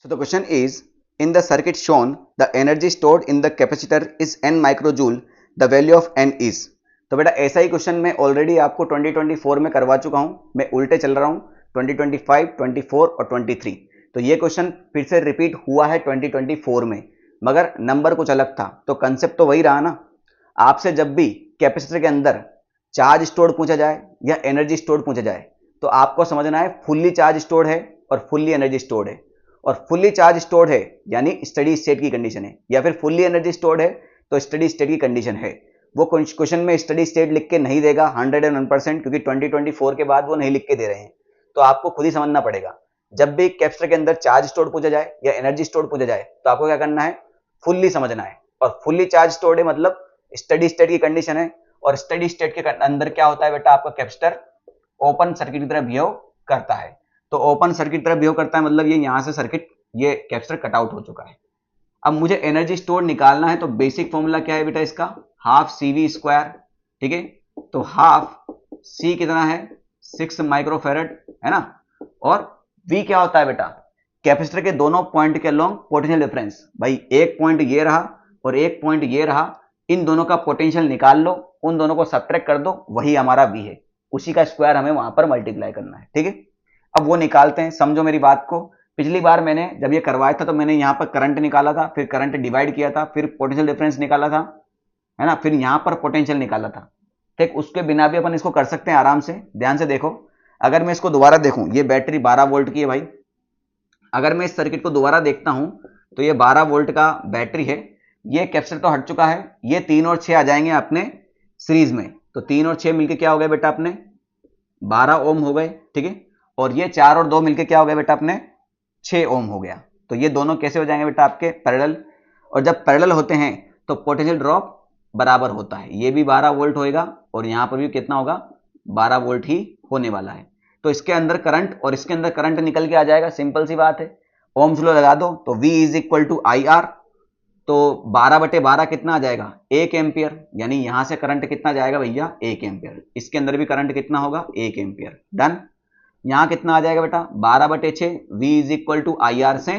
So the question is, in the circuit shown, the energy stored in the capacitor is n microjoule. The value of n is. तो बेटा ऐसा ही question मैं already आपको 2024 में करवा चुका हूं. मैं उल्टे चल रहा हूं 2025, 24 और 23. तो ये क्वेश्चन फिर से रिपीट हुआ है 2024 में, मगर नंबर कुछ अलग था. तो कंसेप्ट तो वही रहा ना. आपसे जब भी कैपेसिटर के अंदर चार्ज स्टोर्ड पूछा जाए या एनर्जी स्टोर्ड पूछा जाए, तो आपको समझना है फुल्ली चार्ज स्टोर्ड है और फुल्ली एनर्जी स्टोर्ड है. और फुल्ली चार्ज स्टोर्ड है यानी स्टडी स्टेट की कंडीशन है, या फिर फुल्ली एनर्जी स्टोर्ड है तो स्टडी स्टेट की कंडीशन है. वो क्वेश्चन में स्टडी स्टेट लिख के नहीं देगा 101%, क्योंकि 2024 के बाद वो नहीं लिख के दे रहे हैं. तो आपको खुद ही समझना पड़ेगा. जब भी कैपेसिटर के अंदर चार्ज स्टोर्ड पूछा जाए या एनर्जी स्टोर्ड पूछा जाए, तो आपको क्या करना है, फुल्ली समझना है. और फुल्ली चार्ज स्टोर्ड है मतलब स्टडी स्टेट की कंडीशन है. और स्टडी स्टेट के अंदर क्या होता है बेटा, आपका कैपेसिटर ओपन सर्किट की तरह बिहेव करता है. तो ओपन सर्किट की तरह बिहेव करता है मतलब ये यहां से सर्किट, ये कैपेसिटर कट आउट हो चुका है. अब मुझे एनर्जी स्टोर निकालना है, तो बेसिक फॉर्मूला क्या है बेटा इसका, हाफ CV स्क्वायर. ठीक है, तो हाफ C कितना है, 6 माइक्रोफेरेड है ना. और V क्या होता है बेटा, कैपेसिटर के दोनों पॉइंट के अलोंग पोटेंशियल डिफरेंस. भाई एक पॉइंट ये रहा और एक पॉइंट ये रहा, इन दोनों का पोटेंशियल निकाल लो, उन दोनों को सब्ट्रैक्ट कर दो, वही हमारा V है. उसी का स्क्वायर हमें वहां पर मल्टीप्लाई करना है. ठीक है, अब वो निकालते हैं. समझो मेरी बात को. पिछली बार मैंने जब ये करवाया था तो मैंने यहाँ पर करंट निकाला था, फिर करंट डिवाइड किया था, फिर पोटेंशियल डिफरेंस निकाला था, है ना, फिर यहाँ पर पोटेंशियल निकाला था. ठीक, उसके बिना भी अपन इसको कर सकते हैं आराम से. ध्यान से देखो, अगर मैं इसको दोबारा देखूं, ये बैटरी 12 वोल्ट की है भाई. अगर मैं इस सर्किट को दोबारा देखता हूं तो ये 12 वोल्ट का बैटरी है. ये कैपेसिटर तो हट चुका है. ये 3 और 6 आ जाएंगे अपने सीरीज में. तो 3 और 6 मिलके क्या हो गए बेटा अपने 12 ओम हो गए. ठीक है, और ये 4 और 2 मिलके क्या हो गए बेटा अपने 6 ओम हो गया. तो ये दोनों कैसे हो जाएंगे बेटा आपके पैरेलल. और जब पैरेलल होते हैं तो पोटेंशियल ड्रॉप बराबर होता है. ये भी 12 वोल्ट होएगा और यहां पर भी कितना होगा, 12 वोल्ट ही होने वाला है. तो इसके अंदर करंट और इसके अंदर करंट निकल के आ जाएगा. सिंपल सी बात है. ओम्स लॉ लगा दो तो V is equal to IR. तो 12/12 कितना आ जाएगा, 1 एम्पियर. यानी यहां से करंट कितना जाएगा भैया, 1 एम्पियर. इसके अंदर भी करंट कितना होगा, 1 एम्पियर. डन. यहां कितना आ जाएगा बेटा 12/6. V is equal to IR से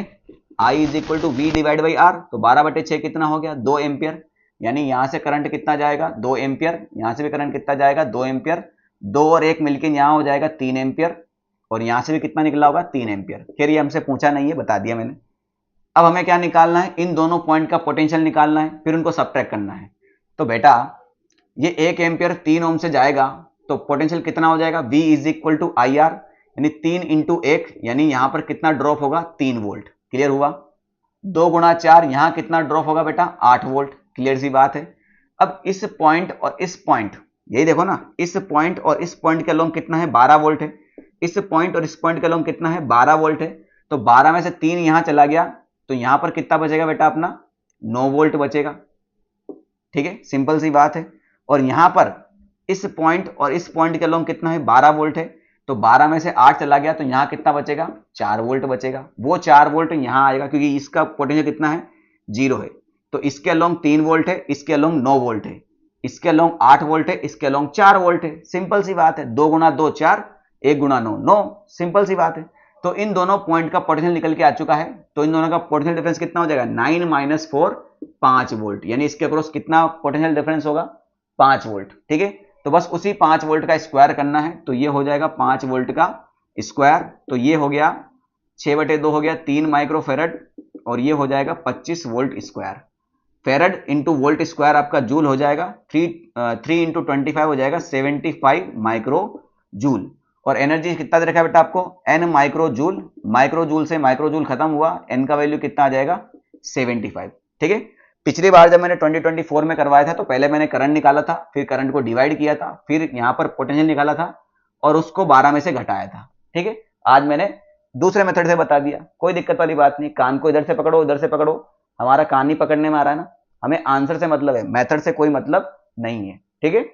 I is equal to V divide by R. तो 12/6 कितना हो गया, 2 एम्पियर. यानी यहां से करंट कितना जाएगा, 2 एम्पियर. यहां से भी करंट कितना जाएगा, 2 एम्पियर. 2 और 1 मिलकर यहां हो जाएगा 3 एम्पियर. और यहां से भी कितना निकला होगा, 3 एम्पियर. खैर ये हमसे पूछा नहीं है, बता दिया मैंने. अब हमें क्या निकालना है, इन दोनों पॉइंट का पोटेंशियल निकालना है, फिर उनको सब्ट्रैक्ट करना है. तो बेटा ये 1 एम्पियर 3 ओम से जाएगा तो पोटेंशियल कितना हो जाएगा, V is equal to IR. यानी 3 इंटू 1, यानी यहां पर कितना ड्रॉप होगा, 3 वोल्ट. क्लियर हुआ. 2 गुणा 4, यहां कितना ड्रॉप होगा बेटा, 8 वोल्ट. क्लियर सी बात है. अब इस पॉइंट और इस पॉइंट, यही देखो ना, इस पॉइंट और इस पॉइंट के अलोंग कितना है, 12 वोल्ट है. इस पॉइंट और इस पॉइंट के अलोंग कितना है, 12 वोल्ट है. तो 12 में से 3 यहां चला गया तो यहां पर कितना बचेगा बेटा अपना, 9 वोल्ट बचेगा. ठीक है, सिंपल सी बात है. और यहां पर इस पॉइंट और इस पॉइंट के अलोंग कितना है, 12 वोल्ट है. तो 12 में से 8 चला गया तो यहां कितना बचेगा, 4 वोल्ट बचेगा. वो 4 वोल्ट यहां आएगा क्योंकि इसका पोटेंशियल कितना है, 0 है. तो इसके अलोंग 3 वोल्ट है, इसके अलोंग 9 वोल्ट है, इसके अलोंग 8 वोल्ट है, इसके अलोंग 4 वोल्ट है. सिंपल सी बात है. 2 गुणा 2 4, 1 गुणा 9 9. सिंपल सी बात है. तो इन दोनों पॉइंट का पोटेंशियल निकल के आ चुका है. तो इन दोनों का पोटेंशियल डिफरेंस कितना हो जाएगा, 9 माइनस 4, 5 वोल्ट. यानी इसके अक्रॉस कितना पोटेंशियल डिफरेंस होगा, 5 वोल्ट. ठीक है, तो बस उसी 5 वोल्ट का स्क्वायर करना है. तो ये हो जाएगा 5 वोल्ट का स्क्वायर. तो ये हो गया 6/2 हो गया 3 माइक्रोफेरेड. और ये हो जाएगा 25 volt square. फेरेड into volt square आपका जूल हो जाएगा. 3 इंटू 25 हो जाएगा 75 माइक्रो जूल. और एनर्जी कितना दे रखा है बेटा आपको, n micro joule. Micro joule से माइक्रो जूल खत्म हुआ, n का वैल्यू कितना आ जाएगा, 75. ठीक है. पिछली बार जब मैंने 2024 में करवाया था तो पहले मैंने करंट निकाला था, फिर करंट को डिवाइड किया था, फिर यहां पर पोटेंशियल निकाला था और उसको 12 में से घटाया था. ठीक है, आज मैंने दूसरे मेथड से बता दिया. कोई दिक्कत वाली बात नहीं. कान को इधर से पकड़ो उधर से पकड़ो, हमारा कान ही पकड़ने में आ रहा है ना. हमें आंसर से मतलब है, मेथड से कोई मतलब नहीं है. ठीक है.